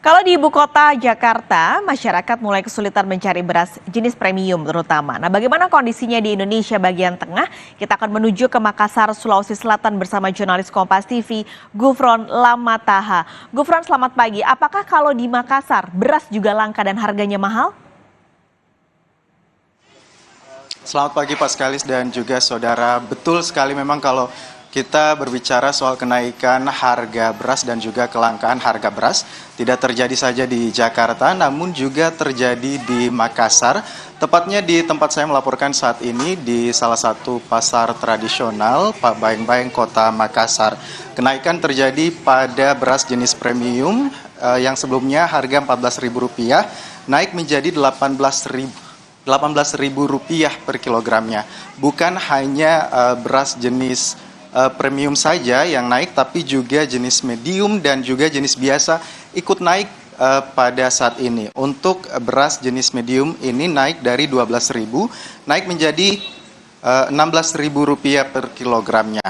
Kalau di ibu kota Jakarta, masyarakat mulai kesulitan mencari beras jenis premium terutama. Nah, bagaimana kondisinya di Indonesia bagian tengah? Kita akan menuju ke Makassar, Sulawesi Selatan bersama jurnalis Kompas TV, Gufron Lamataha. Gufron, selamat pagi. Apakah kalau di Makassar, beras juga langka dan harganya mahal? Selamat pagi Pak Skalis dan juga saudara. Betul sekali memang kalau kita berbicara soal kenaikan harga beras dan juga kelangkaan harga beras tidak terjadi saja di Jakarta namun juga terjadi di Makassar. Tepatnya di tempat saya melaporkan saat ini di salah satu pasar tradisional Pak Bayeng-Bayeng Kota Makassar. Kenaikan terjadi pada beras jenis premium yang sebelumnya harga Rp14.000 naik menjadi Rp18.000 per kilogramnya. Bukan hanya beras jenis premium saja yang naik, tapi juga jenis medium dan juga jenis biasa ikut naik pada saat ini. Untuk beras jenis medium ini naik dari Rp12.000 naik menjadi Rp16.000 per kilogramnya.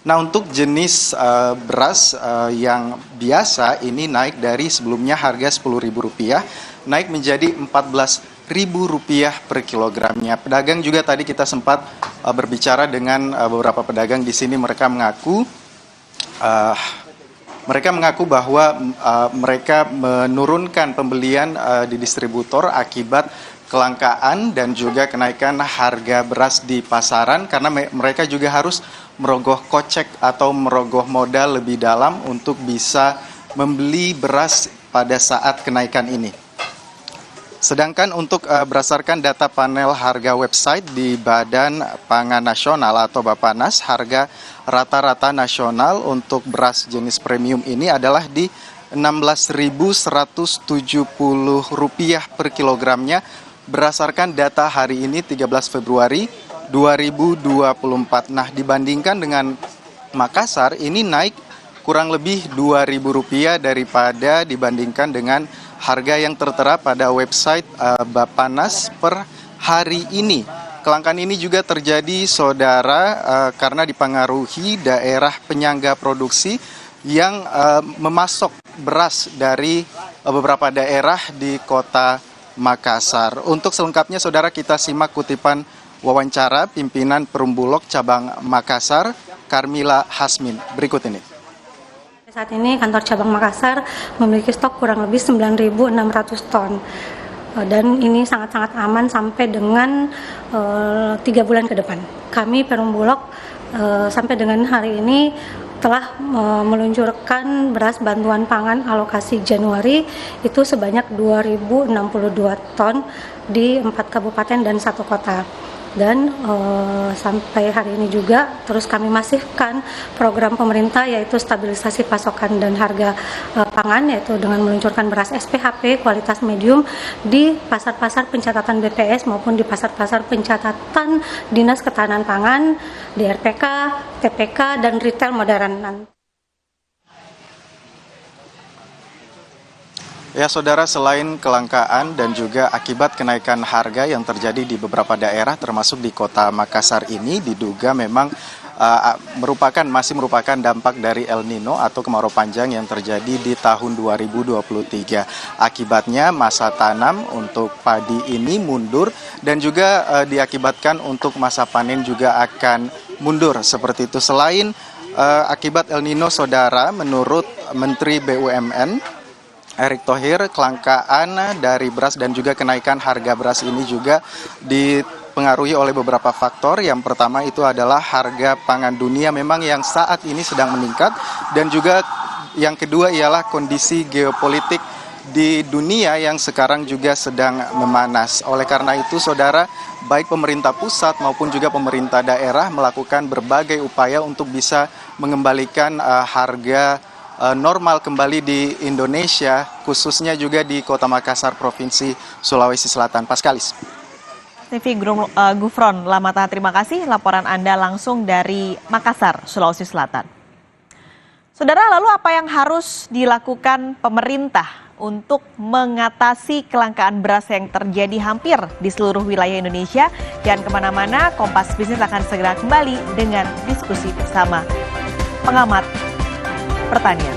Nah, untuk jenis beras yang biasa ini naik dari sebelumnya harga Rp10.000 naik menjadi Rp14.000 per kilogramnya. Pedagang juga tadi kita sempat berbicara dengan beberapa pedagang di sini. Mereka mengaku bahwa mereka menurunkan pembelian di distributor akibat kelangkaan dan juga kenaikan harga beras di pasaran karena mereka juga harus merogoh kocek atau merogoh modal lebih dalam untuk bisa membeli beras pada saat kenaikan ini. Sedangkan untuk berdasarkan data panel harga website di Badan Pangan Nasional atau Bappenas, harga rata-rata nasional untuk beras jenis premium ini adalah di Rp16.170 per kilogramnya berdasarkan data hari ini 13 Februari 2024. Nah, dibandingkan dengan Makassar ini naik kurang lebih Rp2.000 daripada dibandingkan dengan harga yang tertera pada website Bappenas per hari ini. Kelangkaan ini juga terjadi, saudara, karena dipengaruhi daerah penyangga produksi yang memasok beras dari beberapa daerah di kota Makassar. Untuk selengkapnya, saudara, kita simak kutipan wawancara pimpinan Perumbulok Cabang Makassar, Carmila Hasmin. Berikut ini. Saat ini kantor cabang Makassar memiliki stok kurang lebih 9.600 ton dan ini sangat-sangat aman sampai dengan 3 bulan ke depan. Kami Perumbulok sampai dengan hari ini telah meluncurkan beras bantuan pangan alokasi Januari itu sebanyak 2.062 ton di 4 kabupaten dan 1 kota. Dan sampai hari ini juga terus kami masifkan program pemerintah yaitu stabilisasi pasokan dan harga pangan, yaitu dengan meluncurkan beras SPHP kualitas medium di pasar-pasar pencatatan BPS maupun di pasar-pasar pencatatan Dinas Ketahanan Pangan, DRPK, TPK, dan retail modern. Ya, saudara, selain kelangkaan dan juga akibat kenaikan harga yang terjadi di beberapa daerah termasuk di kota Makassar ini diduga memang masih merupakan dampak dari El Nino atau kemarau panjang yang terjadi di tahun 2023. Akibatnya masa tanam untuk padi ini mundur dan juga diakibatkan untuk masa panen juga akan mundur seperti itu. Selain akibat El Nino, saudara, menurut Menteri BUMN Erick Thohir, kelangkaan dari beras dan juga kenaikan harga beras ini juga dipengaruhi oleh beberapa faktor. Yang pertama itu adalah harga pangan dunia memang yang saat ini sedang meningkat, dan juga yang kedua ialah kondisi geopolitik di dunia yang sekarang juga sedang memanas. Oleh karena itu, saudara, baik pemerintah pusat maupun juga pemerintah daerah melakukan berbagai upaya untuk bisa mengembalikan harga normal kembali di Indonesia, khususnya juga di Kota Makassar, Provinsi Sulawesi Selatan. Paskalis. TV Gufron Lamataha, terima kasih laporan Anda langsung dari Makassar, Sulawesi Selatan. Saudara, lalu apa yang harus dilakukan pemerintah untuk mengatasi kelangkaan beras yang terjadi hampir di seluruh wilayah Indonesia? Jangan kemana-mana, Kompas Bisnis akan segera kembali dengan diskusi bersama pengamat pertanian.